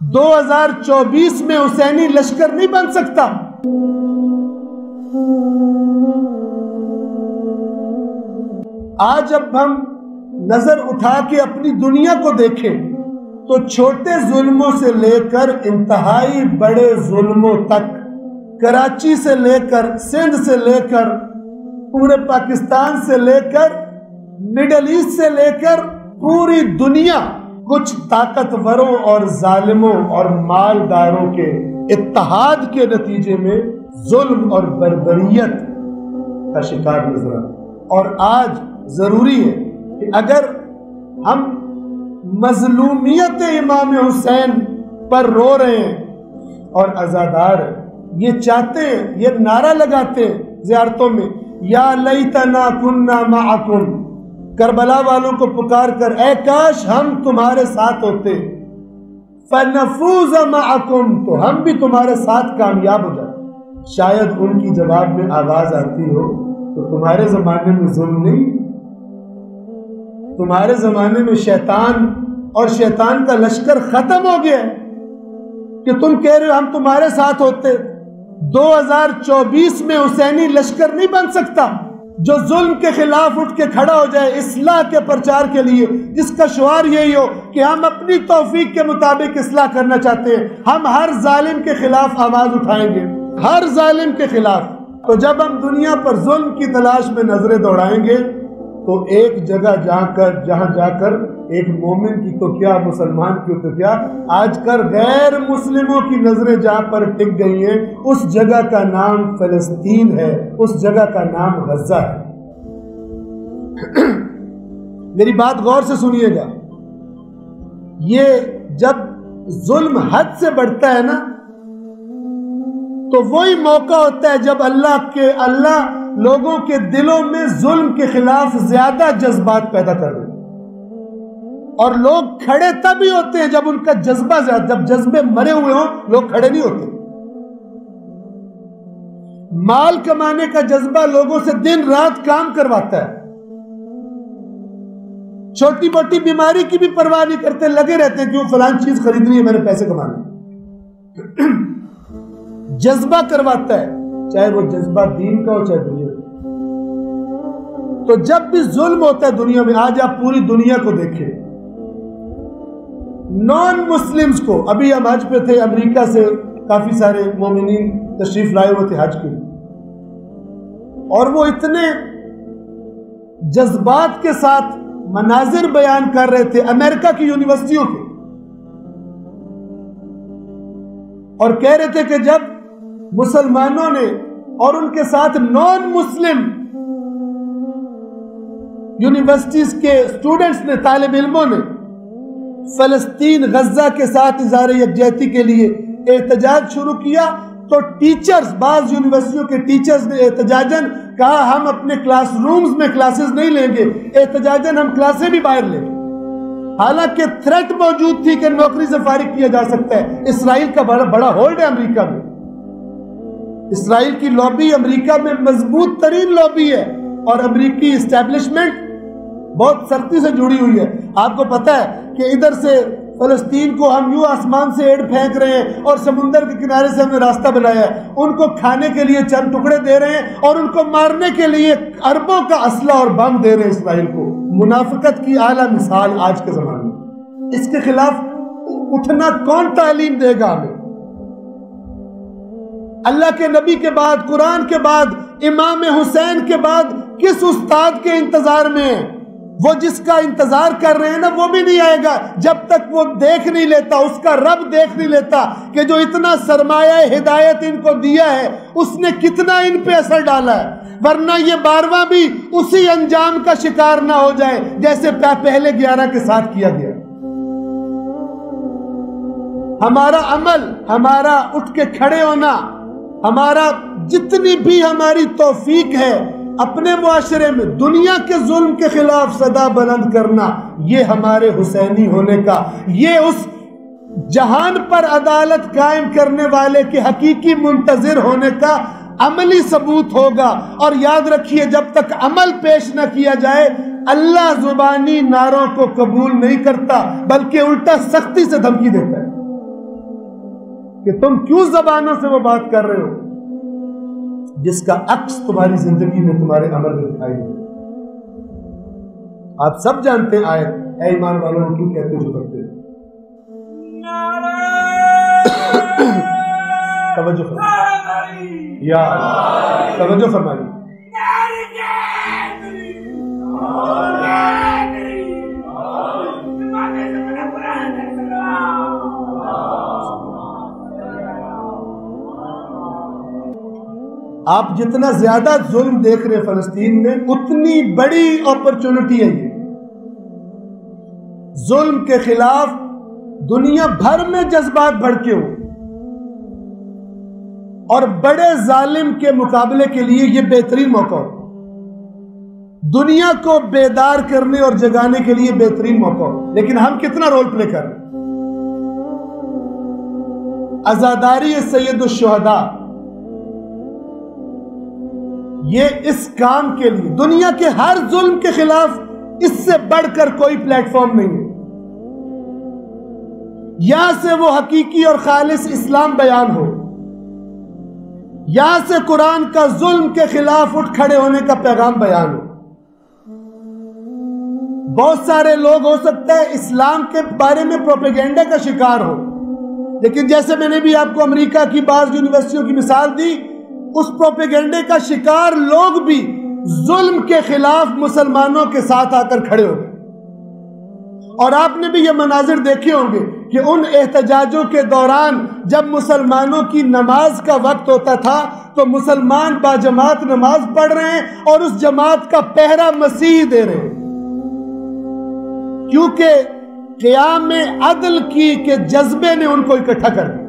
2024 میں حسینی لشکر نہیں بن سکتا؟ آج جب ہم نظر اٹھا کے اپنی دنیا کو دیکھیں تو چھوٹے ظلموں سے لے کر انتہائی بڑے ظلموں تک، کراچی سے لے کر، سندھ سے لے کر، پورے پاکستان سے لے کر، مڈل ایسٹ سے لے کر پوری دنیا، کچھ طاقتوروں اور ظالموں اور مالداروں کے اتحاد کے نتیجے میں ظلم اور بربریت کا شکار نظر آتا ہے۔ اور آج ضروری ہے کہ اگر ہم مظلومیت امام حسین پر رو رہے ہیں اور عزادار یہ چاہتے ہیں، یہ نعرہ لگاتے ہیں زیارتوں میں، یا لیتنا کننا معکم، کربلا والوں کو پکار کر اے کاش ہم تمہارے ساتھ ہوتے، فنفوز معکم، تو ہم بھی تمہارے ساتھ کامیاب ہو جاتے۔ شاید ان کی جواب میں آواز آتی ہو تو تمہارے زمانے میں ظلم نہیں، تمہارے زمانے میں شیطان اور شیطان کا لشکر ختم ہو گیا کہ تم کہہ رہے ہو ہم تمہارے ساتھ ہوتے۔ 2024 میں حسینی لشکر نہیں بن سکتا جو ظلم کے خلاف اٹھ کے کھڑا ہو جائے اصلاح کے پرچار کے لیے، جس کا شعار یہی ہو کہ ہم اپنی توفیق کے مطابق اصلاح کرنا چاہتے ہیں، ہم ہر ظالم کے خلاف آواز اٹھائیں گے، ہر ظالم کے خلاف۔ تو جب ہم دنیا پر ظلم کی تلاش میں نظریں دوڑائیں گے تو ایک جگہ جہاں جا کر ایک مومن کی تو کیا، مسلمان کی تو کیا، آج کل غیر مسلموں کی نظریں جہاں پر ٹک گئی ہیں اس جگہ کا نام فلسطین ہے، اس جگہ کا نام غزہ ہے۔ میری بات غور سے سنیے گا، یہ جب ظلم حد سے بڑھتا ہے نا تو وہی موقع ہوتا ہے جب اللہ لوگوں کے دلوں میں ظلم کے خلاف زیادہ جذبات پیدا کر دیں، اور لوگ کھڑے تب ہی ہوتے ہیں جب ان کا جذبہ زیادہ، جب جذبے مرے ہوئے ہوں لوگ کھڑے نہیں ہوتے۔ مال کمانے کا جذبہ لوگوں سے دن رات کام کرواتا ہے، چھوٹی موٹی بیماری کی بھی پرواہ نہیں کرتے، لگے رہتے ہیں کیوں فلان چیز خریدنی ہے، میں نے پیسے کمانے۔ جذبہ کرواتا ہے، چاہے وہ جذبہ دین کا ہو چاہے دنیا کا۔ تو جب بھی ظلم ہوتا ہے دنیا میں، آج آپ پوری دنیا کو دیکھیں، نان مسلمز کو، ابھی ہم حج پہ تھے، امریکہ سے کافی سارے مومنین تشریف لائے ہوئے تھے حج کے لیے، اور وہ اتنے جذبات کے ساتھ مناظر بیان کر رہے تھے امریکہ کی یونیورسٹیوں کے، اور کہہ رہے تھے کہ جب مسلمانوں نے اور ان کے ساتھ نان مسلم یونیورسٹیز کے اسٹوڈنٹس نے، طالب علموں نے فلسطین غزہ کے ساتھ اظہار یکجہتی کے لیے احتجاج شروع کیا، تو ٹیچرز، بعض یونیورسٹیوں کے ٹیچرز نے احتجاجاً کہا ہم اپنے کلاس رومز میں کلاسز نہیں لیں گے، احتجاجاً ہم کلاسیں بھی باہر لیں گے۔ حالانکہ تھریٹ موجود تھی کہ نوکری سے فارغ کیا جا سکتا ہے۔ اسرائیل کا بڑا ہولڈ ہے امریکہ میں، اسرائیل کی لابی امریکہ میں مضبوط ترین لابی ہے، اور امریکی اسٹیبلشمنٹ بہت سختی سے جڑی ہوئی ہے۔ آپ کو پتا ہے کہ ادھر سے فلسطین کو ہم یوں آسمان سے اینٹ پھینک رہے ہیں اور سمندر کے کنارے سے ہم نے راستہ بنایا ہے، ان کو کھانے کے لیے چند ٹکڑے دے رہے ہیں اور ان کو مارنے کے لیے اربوں کا اسلحہ اور بم دے رہے ہیں اسرائیل کو۔ منافقت کی اعلیٰ مثال آج کے زمانے میں، اس کے خلاف اٹھنا کون تعلیم دے گا ہمیں؟ اللہ کے نبی کے بعد، قرآن کے بعد، امام حسین کے بعد کس استاد کے انتظار میں ہیں؟ وہ جس کا انتظار کر رہے ہیں نا وہ بھی نہیں آئے گا جب تک وہ دیکھ نہیں لیتا، اس کا رب دیکھ نہیں لیتا کہ جو اتنا سرمایہ ہدایت ان کو دیا ہے اس نے کتنا ان پہ اثر ڈالا ہے، ورنہ یہ 12واں بھی اسی انجام کا شکار نہ ہو جائے جیسے پہلے 11 کے ساتھ کیا گیا۔ ہمارا عمل، ہمارا اٹھ کے کھڑے ہونا، ہمارا جتنی بھی ہماری توفیق ہے اپنے معاشرے میں دنیا کے ظلم کے خلاف صدا بلند کرنا، یہ ہمارے حسینی ہونے کا، یہ اس جہان پر عدالت قائم کرنے والے کے حقیقی منتظر ہونے کا عملی ثبوت ہوگا۔ اور یاد رکھیے جب تک عمل پیش نہ کیا جائے اللہ زبانی نعروں کو قبول نہیں کرتا بلکہ الٹا سختی سے دھمکی دیتا ہے۔ کہ تم کیوں زبانوں سے وہ بات کر رہے ہو جس کا عکس تمہاری زندگی میں تمہارے عمل میں دکھائی دے؟ آپ سب جانتے ہیں آیت، اے ایمان والوں کیوں کہتے جو کرتے ہیں؟ توجہ فرمائیے یا توجہ فرمائیے. آپ جتنا زیادہ ظلم دیکھ رہے فلسطین میں اتنی بڑی اپرچونٹی ہے یہ. ظلم کے خلاف دنیا بھر میں جذبات بھڑکے ہو اور بڑے ظالم کے مقابلے کے لیے یہ بہترین موقع ہو. دنیا کو بیدار کرنے اور جگانے کے لیے بہترین موقع ہو. لیکن ہم کتنا رول پلے کر رہے ہیں؟ عزاداری سید الشہداء یہ اس کام کے لیے دنیا کے ہر ظلم کے خلاف اس سے بڑھ کر کوئی پلیٹ فارم نہیں ہے. یہاں سے وہ حقیقی اور خالص اسلام بیان ہو، یہاں سے قرآن کا ظلم کے خلاف اٹھ کھڑے ہونے کا پیغام بیان ہو. بہت سارے لوگ ہو سکتا ہے اسلام کے بارے میں پروپیگنڈا کا شکار ہو، لیکن جیسے میں نے بھی آپ کو امریکہ کی بعض یونیورسٹیوں کی مثال دی، اس پروپیگنڈے کا شکار لوگ بھی ظلم کے خلاف مسلمانوں کے ساتھ آ کر کھڑے ہو گئے. اور آپ نے بھی یہ مناظر دیکھے ہوں گے کہ ان احتجاجوں کے دوران جب مسلمانوں کی نماز کا وقت ہوتا تھا تو مسلمان باجماعت نماز پڑھ رہے ہیں اور اس جماعت کا پہرا مسیح دے رہے ہیں، کیونکہ قیام عدل کی کے جذبے نے ان کو اکٹھا کر دیا.